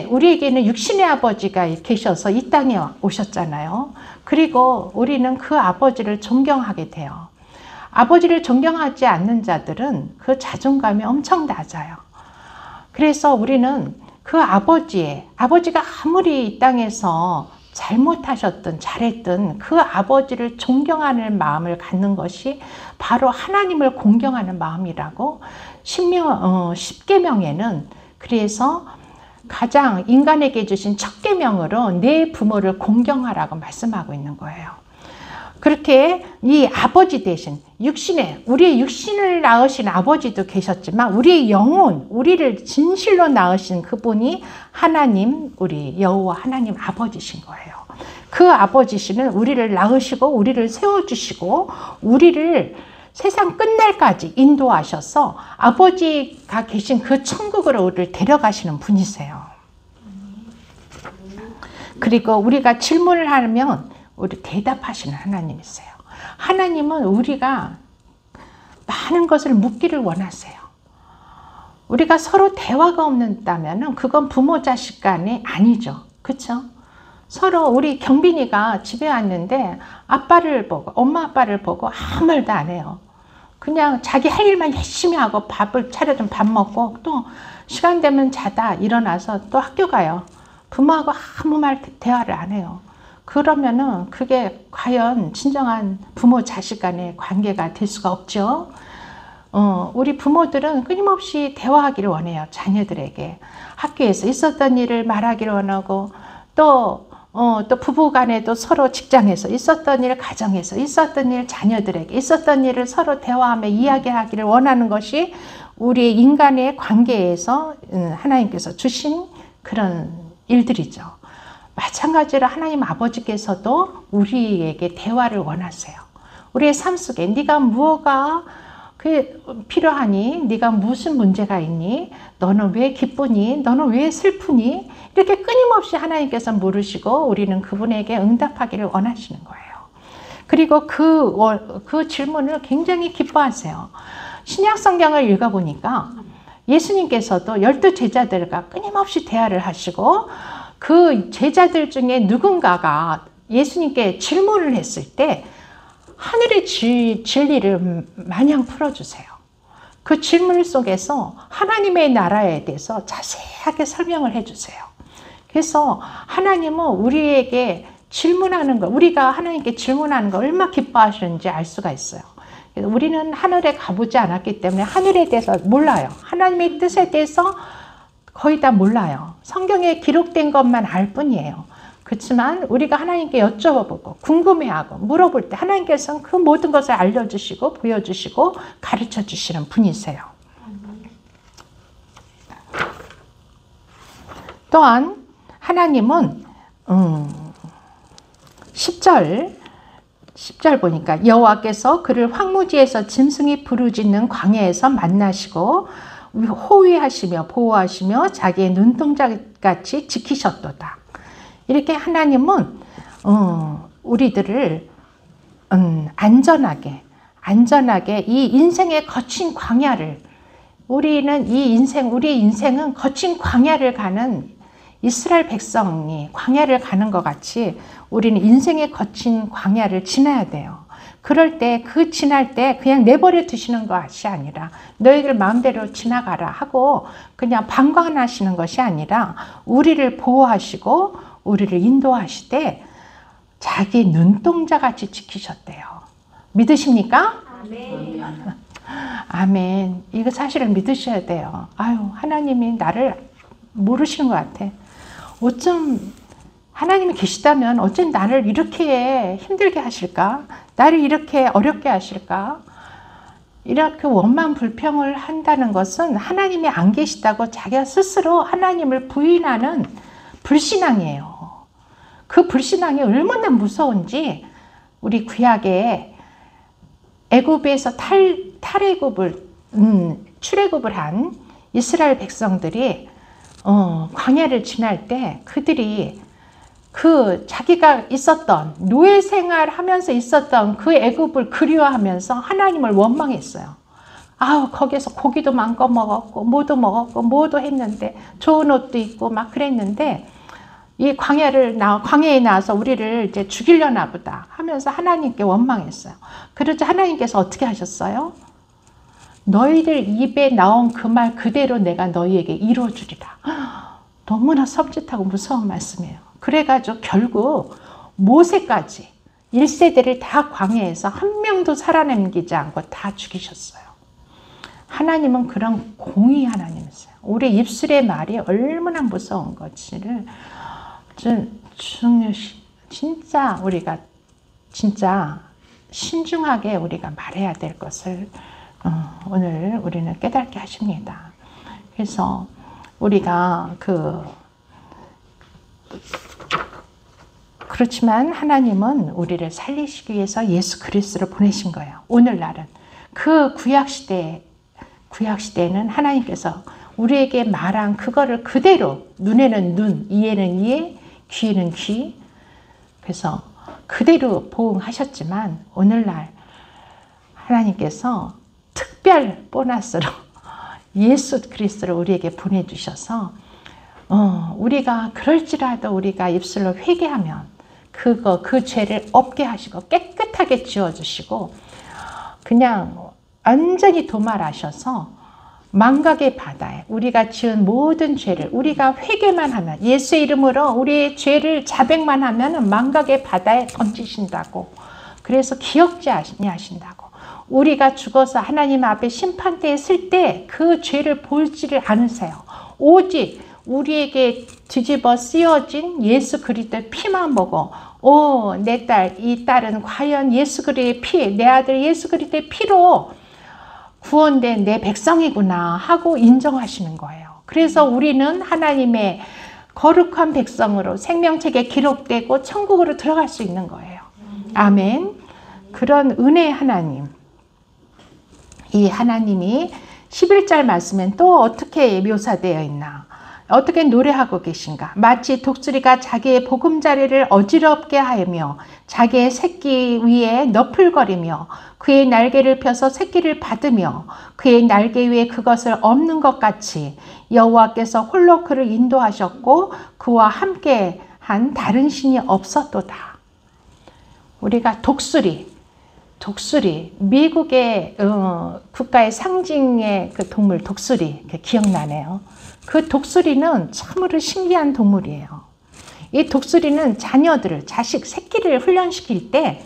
Speaker 1: 우리에게는 육신의 아버지가 계셔서 이 땅에 오셨잖아요. 그리고 우리는 그 아버지를 존경하게 돼요. 아버지를 존경하지 않는 자들은 그 자존감이 엄청 낮아요. 그래서 우리는 그 아버지가 아무리 이 땅에서 잘못하셨든 잘했든 그 아버지를 존경하는 마음을 갖는 것이 바로 하나님을 공경하는 마음이라고 십계명에는 그래서 가장 인간에게 주신 첫 계명으로 내 부모를 공경하라고 말씀하고 있는 거예요. 그렇게 이 아버지 대신 우리의 육신을 낳으신 아버지도 계셨지만 우리의 영혼, 우리를 진실로 낳으신 그분이 하나님, 우리 여호와 하나님 아버지신 거예요. 그 아버지시는 우리를 낳으시고 우리를 세워주시고 우리를 세상 끝날까지 인도하셔서 아버지가 계신 그 천국으로 우리를 데려가시는 분이세요. 그리고 우리가 질문을 하면 우리 대답하시는 하나님이세요. 하나님은 우리가 많은 것을 묻기를 원하세요. 우리가 서로 대화가 없는다면 그건 부모 자식 간이 아니죠. 그렇죠? 서로 우리 경빈이가 집에 왔는데 엄마 아빠를 보고 아무 말도 안 해요. 그냥 자기 할 일만 열심히 하고 밥을 차려준 밥 먹고 또 시간 되면 자다 일어나서 또 학교 가요. 부모하고 아무 대화를 안 해요. 그러면은 그게 과연 진정한 부모 자식 간의 관계가 될 수가 없죠. 우리 부모들은 끊임없이 대화하기를 원해요. 자녀들에게. 학교에서 있었던 일을 말하기를 원하고 또 부부 간에도 서로 직장에서 있었던 일, 가정에서 있었던 일, 자녀들에게 있었던 일을 서로 대화하며 이야기하기를 원하는 것이 우리 인간의 관계에서 하나님께서 주신 그런 일들이죠. 마찬가지로 하나님 아버지께서도 우리에게 대화를 원하세요. 우리의 삶 속에 네가 무엇가 필요하니? 네가 무슨 문제가 있니? 너는 왜 기쁘니? 너는 왜 슬프니? 이렇게 끊임없이 하나님께서 물으시고 우리는 그분에게 응답하기를 원하시는 거예요. 그리고 그 질문을 굉장히 기뻐하세요. 신약 성경을 읽어보니까 예수님께서도 12 제자들과 끊임없이 대화를 하시고 그 제자들 중에 누군가가 예수님께 질문을 했을 때 하늘의 진리를 마냥 풀어주세요. 그 질문 속에서 하나님의 나라에 대해서 자세하게 설명을 해주세요. 그래서 하나님은 우리에게 질문하는 거, 우리가 하나님께 질문하는 거 얼마나 기뻐하시는지 알 수가 있어요. 우리는 하늘에 가보지 않았기 때문에 하늘에 대해서 몰라요. 하나님의 뜻에 대해서 거의 다 몰라요. 성경에 기록된 것만 알 뿐이에요. 그렇지만 우리가 하나님께 여쭤보고 궁금해하고 물어볼 때 하나님께서는 그 모든 것을 알려주시고 보여주시고 가르쳐주시는 분이세요. 또한 하나님은 10절 보니까 여호와께서 그를 황무지에서 짐승이 부르짖는 광야에서 만나시고 호위하시며 보호하시며 자기의 눈동자같이 지키셨도다. 이렇게 하나님은 우리들을 안전하게 이 인생의 거친 광야를, 우리의 인생은 거친 광야를 가는 이스라엘 백성이 광야를 가는 것 같이 우리는 인생의 거친 광야를 지나야 돼요. 그럴 때 지날 때 그냥 내버려 두시는 것이 아니라 너희들 마음대로 지나가라 하고 그냥 방관하시는 것이 아니라 우리를 보호하시고 우리를 인도하시되 자기 눈동자같이 지키셨대요. 믿으십니까?
Speaker 2: 아멘.
Speaker 1: 아멘. 이거 사실을 믿으셔야 돼요. 아유, 하나님이 나를 모르시는 것 같아. 어쩜 하나님이 계시다면 어쩜 나를 이렇게 힘들게 하실까? 나를 이렇게 어렵게 하실까? 이렇게 원망 불평을 한다는 것은 하나님이 안 계시다고 자기가 스스로 하나님을 부인하는 불신앙이에요. 그 불신앙이 얼마나 무서운지 우리 구약에 애굽에서 출애굽을 한 이스라엘 백성들이 광야를 지날 때 그들이 자기가 있었던 노예 생활하면서 있었던 그 애굽을 그리워하면서 하나님을 원망했어요. 아우, 거기서 고기도 마음껏 먹었고 뭐도 했는데 좋은 옷도 입고 막 그랬는데 이 광야에 나와서 우리를 이제 죽이려나 보다 하면서 하나님께 원망했어요. 그러자 하나님께서 어떻게 하셨어요? 너희들 입에 나온 그 말 그대로 내가 너희에게 이루어주리라. 너무나 섬찟하고 무서운 말씀이에요. 그래가지고 결국 모세까지 1세대를 다 광야에서 한 명도 살아남기지 않고 다 죽이셨어요. 하나님은 그런 공의 하나님이세요. 우리 입술의 말이 얼마나 무서운 것을 진짜 우리가 진짜 신중하게 우리가 말해야 될 것을 오늘 우리는 깨닫게 하십니다. 그래서 우리가 그렇지만 하나님은 우리를 살리시기 위해서 예수 그리스도를 보내신 거예요. 오늘날은 그 구약시대에는 하나님께서 우리에게 말한 그거를 그대로 눈에는 눈, 이에는 이에, 귀에는 귀, 그래서 그대로 보응하셨지만 오늘날 하나님께서 특별 보너스로 예수 그리스도를 우리에게 보내주셔서 우리가 그럴지라도 우리가 입술로 회개하면 그 죄를 없게 하시고 깨끗하게 지워주시고 그냥 완전히 도말하셔서 망각의 바다에 우리가 지은 모든 죄를 우리가 회개만 하면 예수의 이름으로 우리의 죄를 자백만 하면 망각의 바다에 던지신다고. 그래서 기억지 아니하신다고. 우리가 죽어서 하나님 앞에 심판대에 설 때 그 죄를 보지를 않으세요. 오직 우리에게 뒤집어 씌워진 예수 그리스도의 피만 보고 내 딸, 이 딸은 과연 예수 그리스도의 피, 내 아들 예수 그리스도의 피로 구원된 내 백성이구나 하고 인정하시는 거예요. 그래서 우리는 하나님의 거룩한 백성으로 생명책에 기록되고 천국으로 들어갈 수 있는 거예요. 아멘. 그런 은혜의 하나님, 이 하나님이 11절 말씀엔 또 어떻게 묘사되어 있나? 어떻게 노래하고 계신가? 마치 독수리가 자기의 보금자리를 어지럽게 하며 자기의 새끼 위에 너풀거리며 그의 날개를 펴서 새끼를 받으며 그의 날개 위에 그것을 엎는 것 같이 여호와께서 홀로 그를 인도하셨고 그와 함께 한 다른 신이 없었도다. 우리가 독수리 미국의 국가의 상징의 그 동물 독수리 기억나네요. 그 독수리는 참으로 신기한 동물이에요. 이 독수리는 자녀들을 새끼를 훈련시킬 때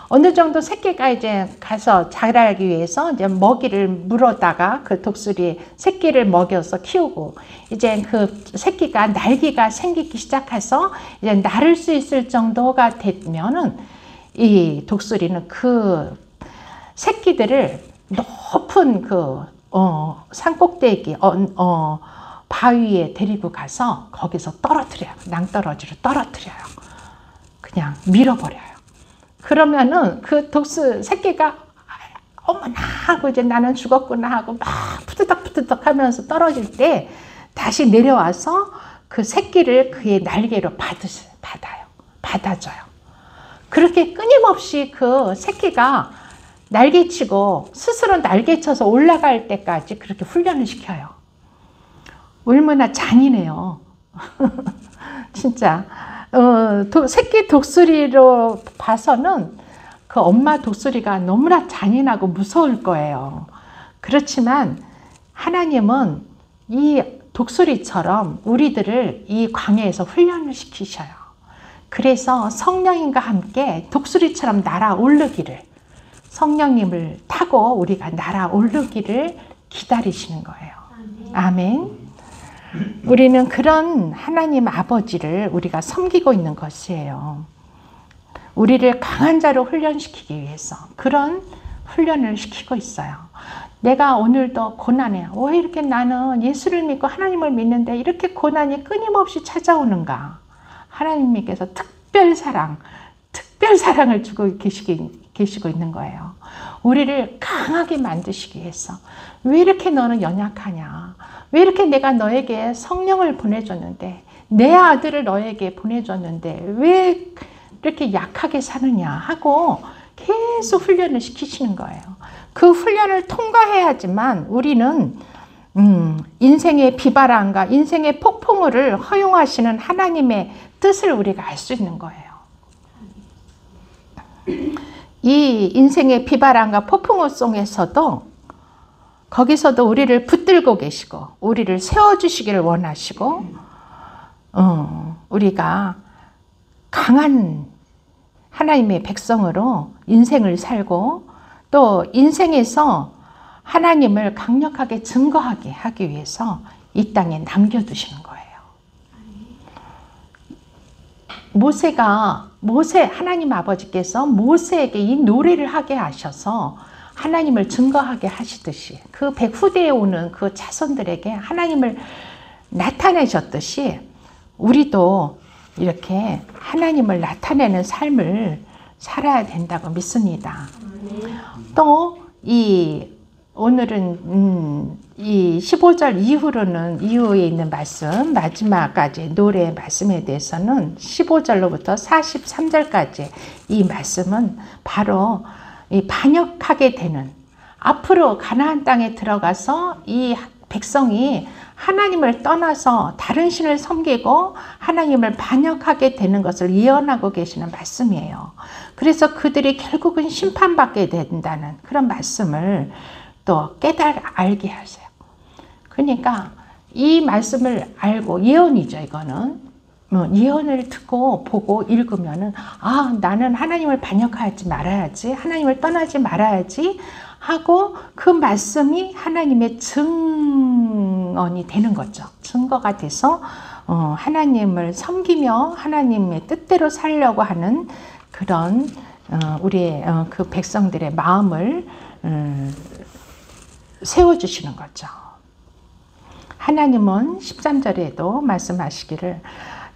Speaker 1: 어느 정도 새끼가 이제 가서 자라기 위해서 이제 먹이를 물어다가 그 독수리 새끼를 먹여서 키우고, 이제 그 새끼가 날개가 생기기 시작해서 이제 나를 수 있을 정도가 되면은 이 독수리는 그 새끼들을 높은 그 산꼭대기 바위에 데리고 가서 거기서 떨어뜨려요. 낭떠러지로 떨어뜨려요. 그냥 밀어버려요. 그러면은 그 독수 새끼가 어머나 하고 이제 나는 죽었구나 하고 막 푸드덕푸드덕 하면서 떨어질 때 다시 내려와서 그 새끼를 그의 날개로 받아줘요. 그렇게 끊임없이 그 새끼가 날개치고 스스로 날개쳐서 올라갈 때까지 그렇게 훈련을 시켜요. 얼마나 잔인해요. 진짜. 새끼 독수리로 봐서는 그 엄마 독수리가 너무나 잔인하고 무서울 거예요. 그렇지만 하나님은 이 독수리처럼 우리들을 이 광야에서 훈련을 시키셔요. 그래서 성령님과 함께 독수리처럼 날아오르기를, 성령님을 타고 우리가 날아오르기를 기다리시는 거예요. 아멘. 우리는 그런 하나님 아버지를 우리가 섬기고 있는 것이에요. 우리를 강한 자로 훈련시키기 위해서 그런 훈련을 시키고 있어요. 내가 오늘도 고난해. 왜 이렇게 나는 예수를 믿고 하나님을 믿는데 이렇게 고난이 끊임없이 찾아오는가? 하나님께서 특별 사랑을 주고 계시고 있는 거예요. 우리를 강하게 만드시기 위해서. 왜 이렇게 너는 연약하냐? 왜 이렇게 내가 너에게 성령을 보내줬는데, 내 아들을 너에게 보내줬는데 왜 이렇게 약하게 사느냐 하고 계속 훈련을 시키시는 거예요. 그 훈련을 통과해야지만 우리는 인생의 비바람과 인생의 폭풍우를 허용하시는 하나님의 뜻을 우리가 알 수 있는 거예요. 이 인생의 비바람과 폭풍우 속에서도 거기서도 우리를 붙들고 계시고 우리를 세워주시기를 원하시고 우리가 강한 하나님의 백성으로 인생을 살고 또 인생에서 하나님을 강력하게 증거하게 하기 위해서 이 땅에 남겨두시는 거예요. 하나님 아버지께서 모세에게 이 노래를 하게 하셔서 하나님을 증거하게 하시듯이 그 후대에 오는 그 자손들에게 하나님을 나타내셨듯이 우리도 이렇게 하나님을 나타내는 삶을 살아야 된다고 믿습니다. 또 오늘은 이 15절 이후에 있는 말씀, 마지막까지 노래의 말씀에 대해서는 15절로부터 43절까지 이 말씀은 바로 이 반역하게 되는, 앞으로 가나안 땅에 들어가서 이 백성이 하나님을 떠나서 다른 신을 섬기고 하나님을 반역하게 되는 것을 예언하고 계시는 말씀이에요. 그래서 그들이 결국은 심판받게 된다는 그런 말씀을 또 알게 하세요. 그러니까 이 말씀을 알고, 예언이죠 이거는. 예언을 듣고 보고 읽으면은 나는 하나님을 반역하지 말아야지, 하나님을 떠나지 말아야지 하고 그 말씀이 하나님의 증언이 되는 거죠. 증거가 돼서 하나님을 섬기며 하나님의 뜻대로 살려고 하는 그런 우리의 그 백성들의 마음을 세워주시는 거죠. 하나님은 13절에도 말씀하시기를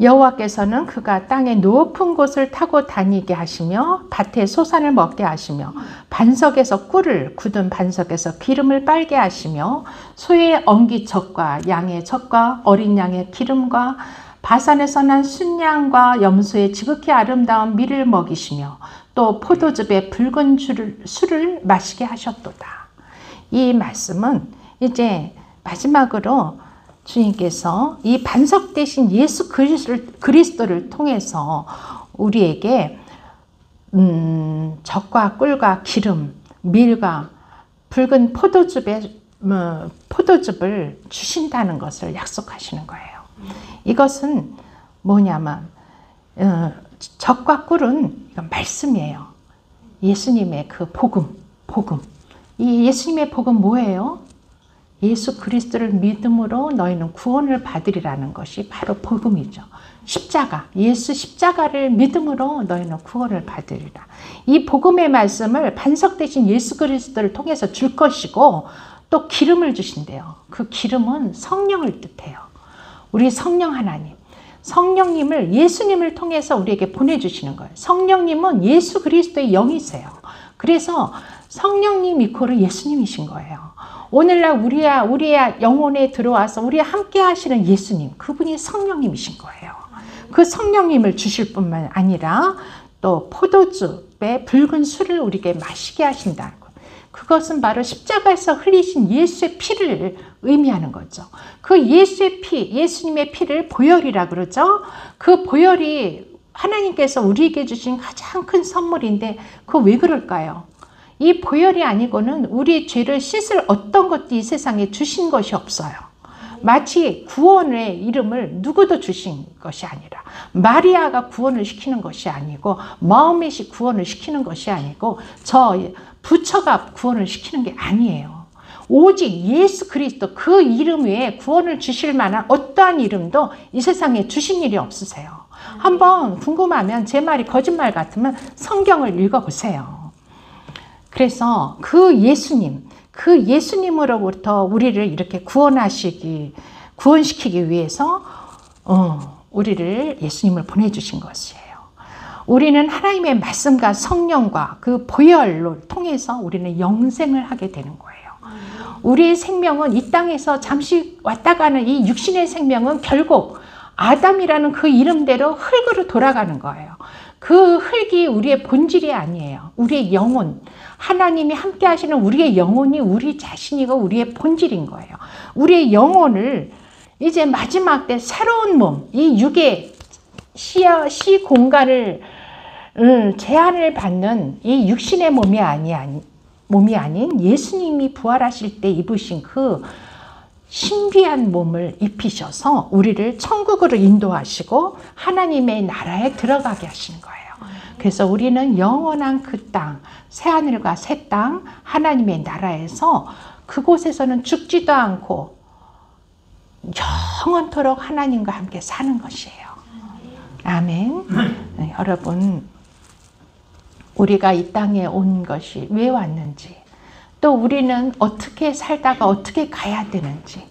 Speaker 1: 여호와께서는 그가 땅의 높은 곳을 타고 다니게 하시며 밭에 소산을 먹게 하시며 반석에서 꿀을, 굳은 반석에서 기름을 빨게 하시며 소의 엉기젖과 양의 젖과 어린 양의 기름과 바산에서 난 순양과 염소의 지극히 아름다운 밀을 먹이시며 또 포도즙의 붉은 술을 마시게 하셨도다. 이 말씀은 이제 마지막으로 주님께서 이 반석 대신 예수 그리스도를 통해서 우리에게 젖과 꿀과 기름, 밀과 붉은 포도즙을 주신다는 것을 약속하시는 거예요. 이것은 뭐냐면 젖과 꿀은 이건 말씀이에요. 예수님의 그 복음. 이 예수님의 복음 뭐예요? 예수 그리스도를 믿음으로 너희는 구원을 받으리라는 것이 바로 복음이죠. 십자가, 예수 십자가를 믿음으로 너희는 구원을 받으리라. 이 복음의 말씀을 반석 대신 예수 그리스도를 통해서 줄 것이고 또 기름을 주신대요. 그 기름은 성령을 뜻해요. 우리 성령 하나님. 성령님을 예수님을 통해서 우리에게 보내주시는 거예요. 성령님은 예수 그리스도의 영이세요. 그래서 성령님 이코르 예수님이신 거예요. 오늘날 우리의 영혼에 들어와서 우리와 함께 하시는 예수님, 그분이 성령님이신 거예요. 그 성령님을 주실 뿐만 아니라 또 포도주의 붉은 술을 우리에게 마시게 하신다는 것. 그것은 바로 십자가에서 흘리신 예수의 피를 의미하는 거죠. 그 예수의 피, 예수님의 피를 보혈이라 그러죠. 그 보혈이 하나님께서 우리에게 주신 가장 큰 선물인데 그거 왜 그럴까요? 이 보혈이 아니고는 우리 죄를 씻을 어떤 것도 이 세상에 주신 것이 없어요. 마치 구원의 이름을 누구도 주신 것이 아니라 마리아가 구원을 시키는 것이 아니고 마호멧이 구원을 시키는 것이 아니고 저 부처가 구원을 시키는 게 아니에요. 오직 예수 그리스도 그 이름 외에 구원을 주실 만한 어떠한 이름도 이 세상에 주신 일이 없으세요. 한번 궁금하면 제 말이 거짓말 같으면 성경을 읽어보세요. 그래서 그 예수님, 그 예수님으로부터 우리를 이렇게 구원시키기 위해서 우리를 예수님을 보내주신 것이에요. 우리는 하나님의 말씀과 성령과 그 보혈로 통해서 우리는 영생을 하게 되는 거예요. 우리의 생명은 이 땅에서 잠시 왔다 가는 이 육신의 생명은 결국 아담이라는 그 이름대로 흙으로 돌아가는 거예요. 그 흙이 우리의 본질이 아니에요. 우리의 영혼, 하나님이 함께 하시는 우리의 영혼이 우리 자신이고 우리의 본질인 거예요. 우리의 영혼을 이제 마지막 때 새로운 몸, 이 육의 시 공간을 제한을 받는 이 육신의 몸이 아닌 예수님이 부활하실 때 입으신 그 신비한 몸을 입히셔서 우리를 천국으로 인도하시고 하나님의 나라에 들어가게 하시는 거예요. 그래서 우리는 영원한 그 땅, 새하늘과 새 땅, 하나님의 나라에서 그곳에서는 죽지도 않고 영원토록 하나님과 함께 사는 것이에요. 아멘. 네, 여러분, 우리가 이 땅에 온 것이 왜 왔는지, 또 우리는 어떻게 살다가 어떻게 가야 되는지,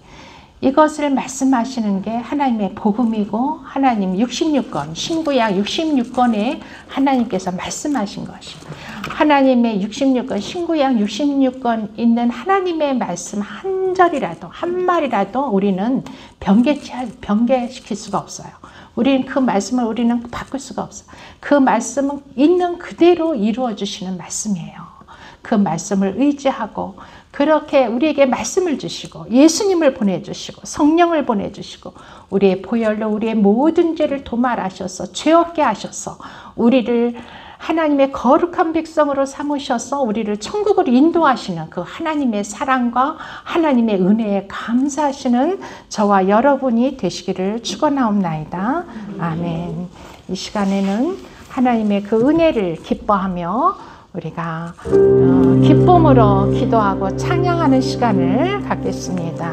Speaker 1: 이것을 말씀하시는 게 하나님의 복음이고 하나님 66권, 신구약 66권에 하나님께서 말씀하신 것입니다. 하나님의 66권, 신구약 66권 있는 하나님의 말씀 한 절이라도, 한 말이라도 우리는 변개시킬 수가 없어요. 우리는 그 말씀을 우리는 바꿀 수가 없어요. 그 말씀은 있는 그대로 이루어 주시는 말씀이에요. 그 말씀을 의지하고 그렇게 우리에게 말씀을 주시고 예수님을 보내주시고 성령을 보내주시고 우리의 보혈로 우리의 모든 죄를 도말하셔서 죄 없게 하셔서 우리를 하나님의 거룩한 백성으로 삼으셔서 우리를 천국으로 인도하시는 그 하나님의 사랑과 하나님의 은혜에 감사하시는 저와 여러분이 되시기를 축원하옵나이다. 아멘. 이 시간에는 하나님의 그 은혜를 기뻐하며 우리가 기쁨으로 기도하고 찬양하는 시간을 갖겠습니다.